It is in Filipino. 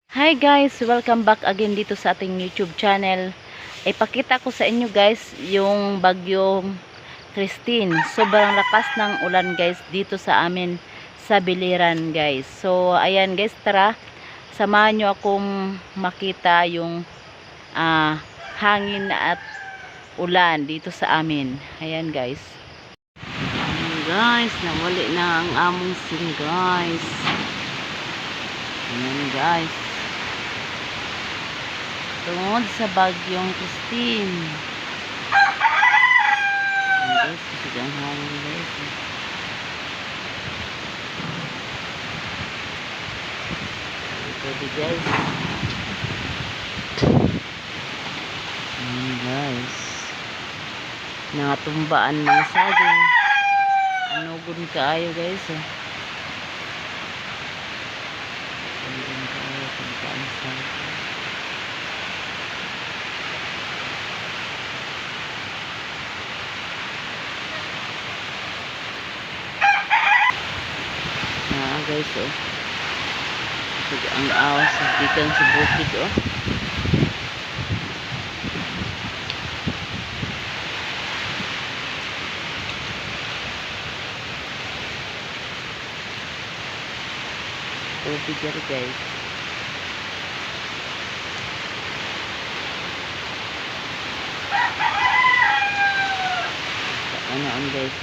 Hi guys, welcome back again dito sa ating YouTube channel. Ipakita ko sa inyo guys yung bagyong Christine. Sobrang lakas ng ulan guys dito sa amin sa Biliran guys. So ayan guys, tara samahan nyo akong makita yung hangin at ulan dito sa amin. Ayan guys. Ayan guys, nawali na ang among sim guys. Ayan guys, tungod sa bagyong Christine. Ayan guys, kasi ang hangin guys. Ito guys. Ayan guys, nakatumbaan mga saging. Anugon kaayo guys. Anugon kaayo, tumbaan saging. Guys, oh. Ang awas gikan sa bukid, oh. Tubig dyan guys. Ano guys.